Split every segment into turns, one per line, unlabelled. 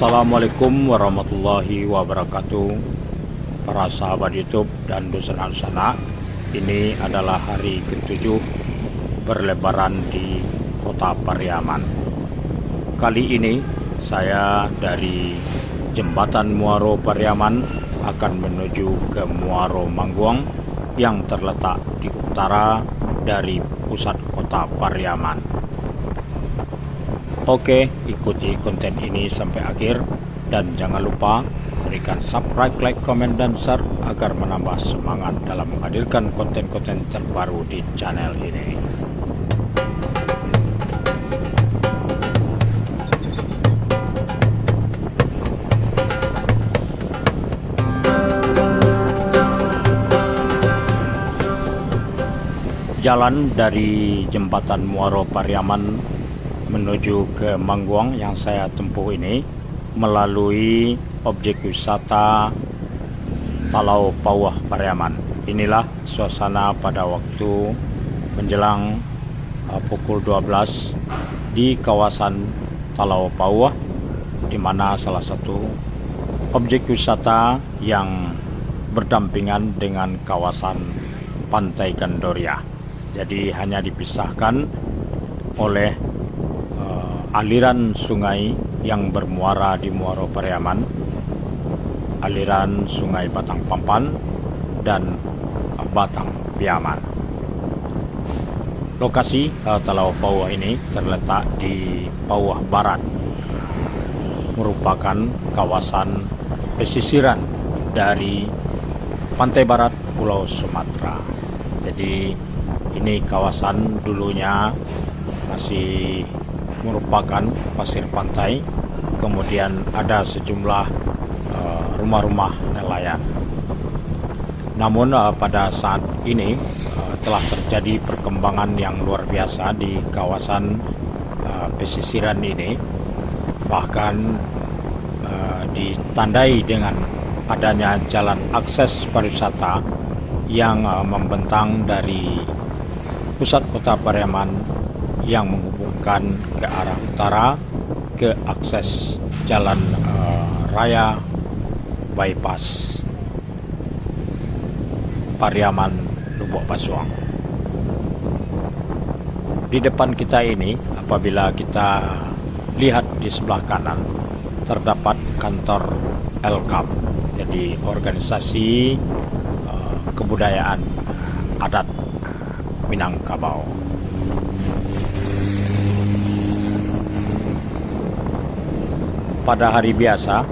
Assalamualaikum warahmatullahi wabarakatuh. Para sahabat YouTube dan Dusana-Dusana, ini adalah hari ke-7 berlebaran di kota Pariaman. Kali ini saya dari Jembatan Muaro Pariaman akan menuju ke Muaro Mangguang yang terletak di utara dari pusat kota Pariaman. Oke, ikuti konten ini sampai akhir dan jangan lupa berikan subscribe, like, komen, dan share agar menambah semangat dalam menghadirkan konten-konten terbaru di channel ini. Jalan dari Jembatan Muaro Pariaman menuju ke Mangguang yang saya tempuh ini melalui objek wisata Talau Pauwah Pariaman. Inilah suasana pada waktu menjelang pukul 12 di kawasan Talau Pauwah, di mana salah satu objek wisata yang berdampingan dengan kawasan Pantai Gandoria. Jadi hanya dipisahkan oleh aliran sungai yang bermuara di Muaro Pariaman, aliran sungai Batang Pampan dan Batang Piaman. Lokasi Talau Pauwah ini terletak di Pauwah Barat, merupakan kawasan pesisiran dari pantai barat Pulau Sumatera. Jadi ini kawasan dulunya masih merupakan pasir pantai, kemudian ada sejumlah rumah-rumah nelayan. Namun pada saat ini telah terjadi perkembangan yang luar biasa di kawasan pesisiran ini, bahkan ditandai dengan adanya jalan akses pariwisata yang membentang dari pusat kota Pariaman yang menghubungkan ke arah utara ke akses jalan raya bypass Pariaman Lubuk Pasuang. Di depan kita ini, apabila kita lihat di sebelah kanan, terdapat kantor LKAM, jadi organisasi kebudayaan adat Minangkabau. Pada hari biasa,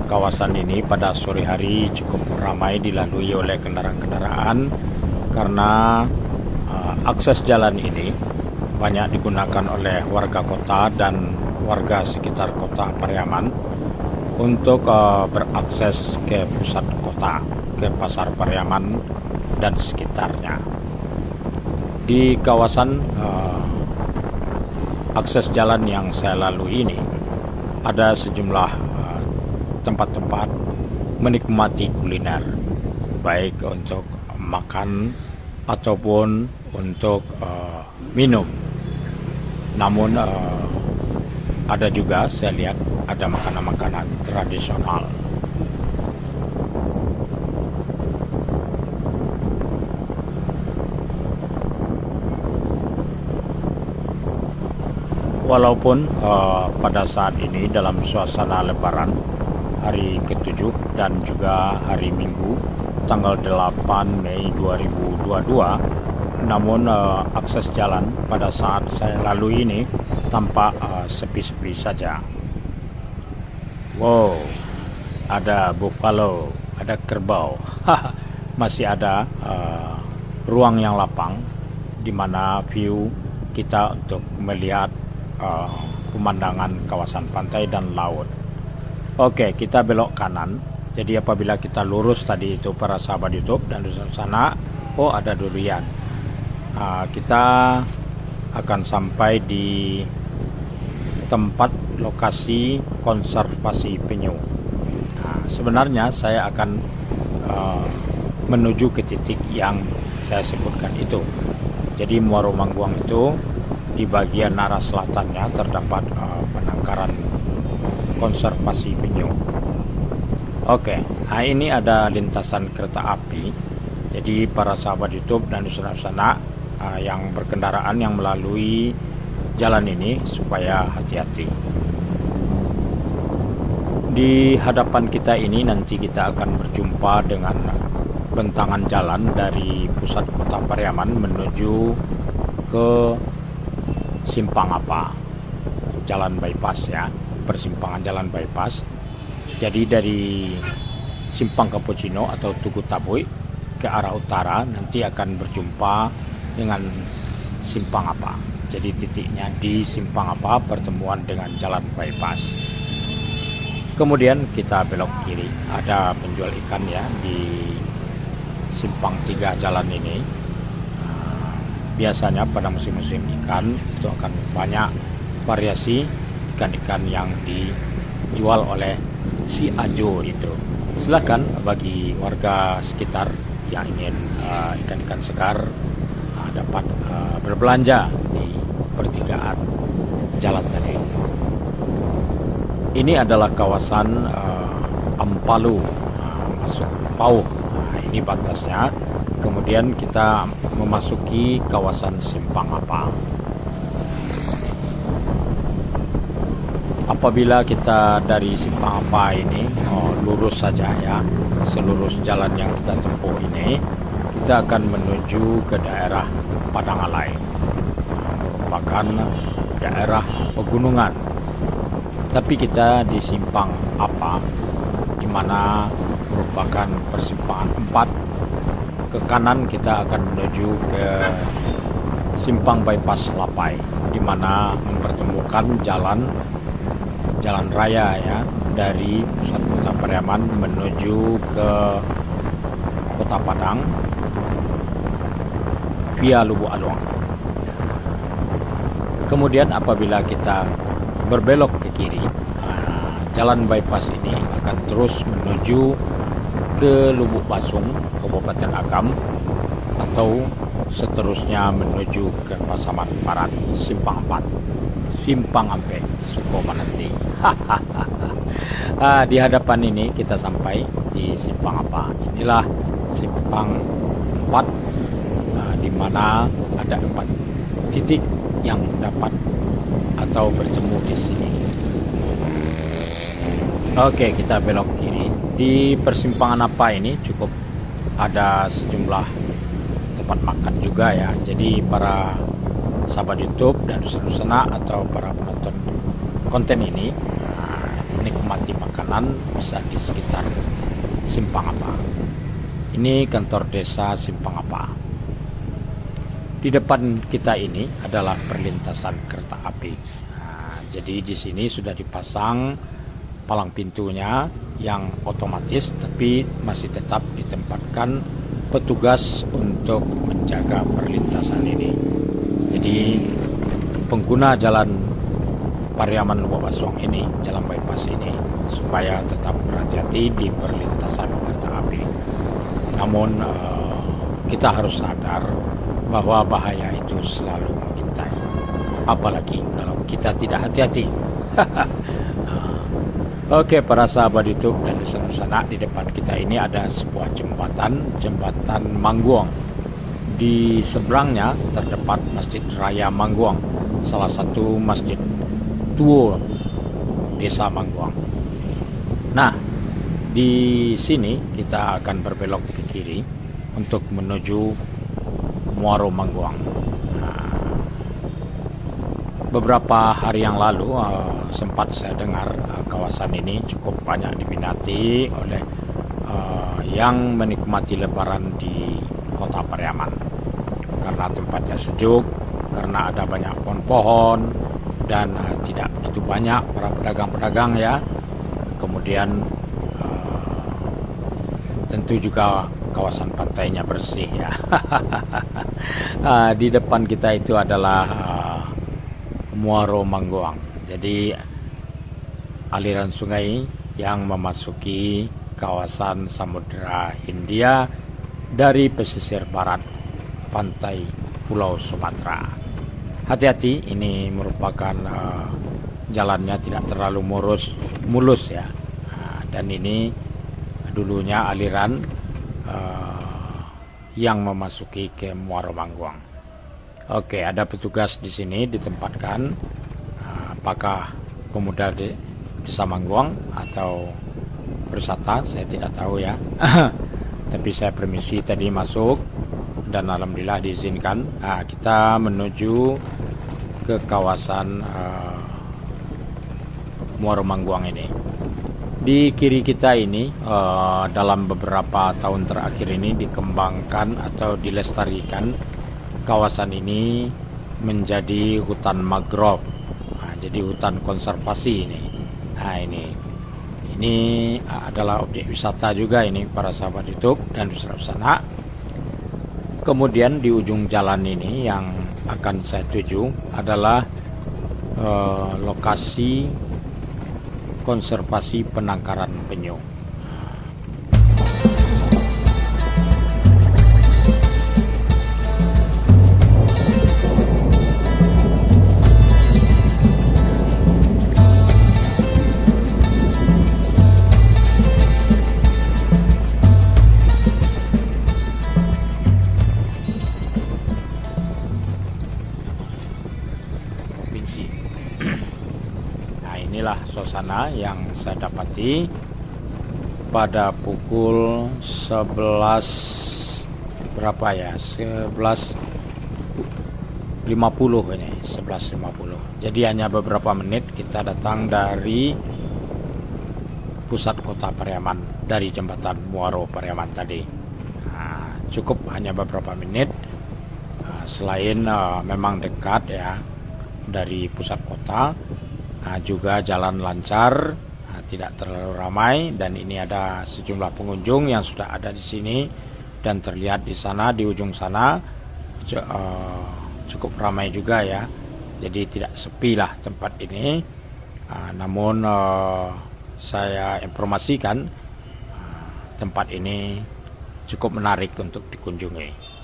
kawasan ini pada sore hari cukup ramai dilalui oleh kendaraan-kendaraan karena akses jalan ini banyak digunakan oleh warga kota dan warga sekitar kota Pariaman untuk berakses ke pusat kota, ke pasar Pariaman dan sekitarnya. Di kawasan akses jalan yang saya lalui ini ada sejumlah tempat-tempat menikmati kuliner, baik untuk makan ataupun untuk minum. Namun ada juga saya lihat ada makanan-makanan tradisional. Walaupun pada saat ini dalam suasana lebaran hari ke-7 dan juga hari Minggu tanggal 8 Mei 2022, namun akses jalan pada saat saya lalui ini tampak sepi-sepi saja. Wow, ada buffalo, ada kerbau, masih ada ruang yang lapang di mana view kita untuk melihat pemandangan kawasan pantai dan laut. Oke, kita belok kanan. Jadi apabila kita lurus tadi itu para sahabat YouTube dan di sana, oh ada durian. Kita akan sampai di tempat lokasi konservasi penyu. Sebenarnya saya akan menuju ke titik yang saya sebutkan itu. Jadi Muaro Mangguang itu di bagian arah selatannya terdapat penangkaran konservasi penyu. Oke, nah ini ada lintasan kereta api. Jadi para sahabat YouTube dan saudara-saudara yang berkendaraan yang melalui jalan ini supaya hati-hati. Di hadapan kita ini nanti kita akan berjumpa dengan bentangan jalan dari pusat kota Pariaman menuju ke Simpang Apa, jalan bypass ya, persimpangan jalan bypass. Jadi dari Simpang Cappuccino atau Tugu Tabui ke arah utara nanti akan berjumpa dengan Simpang Apa. Jadi titiknya di Simpang Apa pertemuan dengan jalan bypass. Kemudian kita belok kiri, ada penjual ikan ya di Simpang 3 jalan ini. Biasanya pada musim-musim ikan itu akan banyak variasi ikan-ikan yang dijual oleh si Ajo itu. Silakan bagi warga sekitar yang ingin ikan-ikan segar dapat berbelanja di pertigaan jalan tadi. Ini adalah kawasan Ampalu masuk Pauh. Ini batasnya. Kemudian kita memasuki kawasan Simpang Apa. Apabila kita dari Simpang Apa ini lurus saja ya, selurus jalan yang kita tempuh ini, kita akan menuju ke daerah Padang Alai, merupakan daerah pegunungan. Tapi kita di Simpang Apa, di mana merupakan persimpangan 4. Ke kanan kita akan menuju ke Simpang Bypass Lapai, di mana mempertemukan jalan raya ya dari pusat kota Pariaman menuju ke Kota Padang via Lubuk Aluang. Kemudian apabila kita berbelok ke kiri, jalan bypass ini akan terus menuju ke Lubuk Basung, Kabupaten Agam, atau seterusnya menuju ke Pasaman Barat, Simpang 4, Simpang Ampe, Sukomanati. Di hadapan ini kita sampai di Simpang Apa. Inilah Simpang 4, di mana ada 4 titik yang dapat atau bertemu di sini. Oke, kita belok kiri. Di persimpangan Apa ini cukup ada sejumlah tempat makan juga ya. Jadi para sahabat YouTube dan saudara atau para penonton konten ini menikmati makanan bisa di sekitar Simpang Apa. Ini kantor desa Simpang Apa. Di depan kita ini adalah perlintasan kereta api. Jadi di sini sudah dipasang palang pintunya yang otomatis, tapi masih tetap ditempatkan petugas untuk menjaga perlintasan ini. Jadi pengguna jalan Pariaman Lubuk Basung ini, jalan bypass ini, supaya tetap berhati-hati di perlintasan kereta api. Namun kita harus sadar bahwa bahaya itu selalu mengintai, apalagi kalau kita tidak hati-hati. Oke, para sahabat YouTube dan saudara di depan kita ini ada sebuah jembatan Mangguang. Di seberangnya terdapat Masjid Raya Mangguang, salah satu masjid tua desa Mangguang. Nah, di sini kita akan berbelok ke kiri untuk menuju Muaro Mangguang. Beberapa hari yang lalu sempat saya dengar kawasan ini cukup banyak diminati oleh yang menikmati lebaran di kota Pariaman, karena tempatnya sejuk, karena ada banyak pohon-pohon dan tidak begitu banyak para pedagang-pedagang ya. Kemudian tentu juga kawasan pantainya bersih ya. Di depan kita itu adalah Muaro Mangguang. Jadi aliran sungai yang memasuki kawasan Samudra Hindia dari pesisir barat pantai Pulau Sumatera. Hati-hati, ini merupakan jalannya tidak terlalu mulus ya. Dan ini dulunya aliran yang memasuki ke Muaro Mangguang. Oke, ada petugas di sini ditempatkan. Apakah pemuda Desa Mangguang atau Bersata, saya tidak tahu ya. Tapi saya permisi tadi masuk dan alhamdulillah diizinkan. Kita menuju ke kawasan Muaro Mangguang ini. Di kiri kita ini dalam beberapa tahun terakhir ini dikembangkan atau dilestarikan kawasan ini menjadi hutan mangrove. Jadi hutan konservasi ini. Ini adalah objek wisata juga ini para sahabat YouTube dan wisata. Kemudian di ujung jalan ini yang akan saya tuju adalah lokasi konservasi penangkaran penyu. Provinsi. Inilah suasana yang saya dapati pada pukul 11 berapa ya? 11.50 ini, 11.50. Jadi hanya beberapa menit kita datang dari pusat kota Pariaman, dari jembatan Muaro Pariaman tadi. Cukup hanya beberapa menit. Selain memang dekat ya dari pusat kota. Juga jalan lancar, tidak terlalu ramai, dan ini ada sejumlah pengunjung yang sudah ada di sini dan terlihat di sana, di ujung sana cukup ramai juga ya. Jadi tidak sepi lah tempat ini. Namun saya informasikan tempat ini cukup menarik untuk dikunjungi.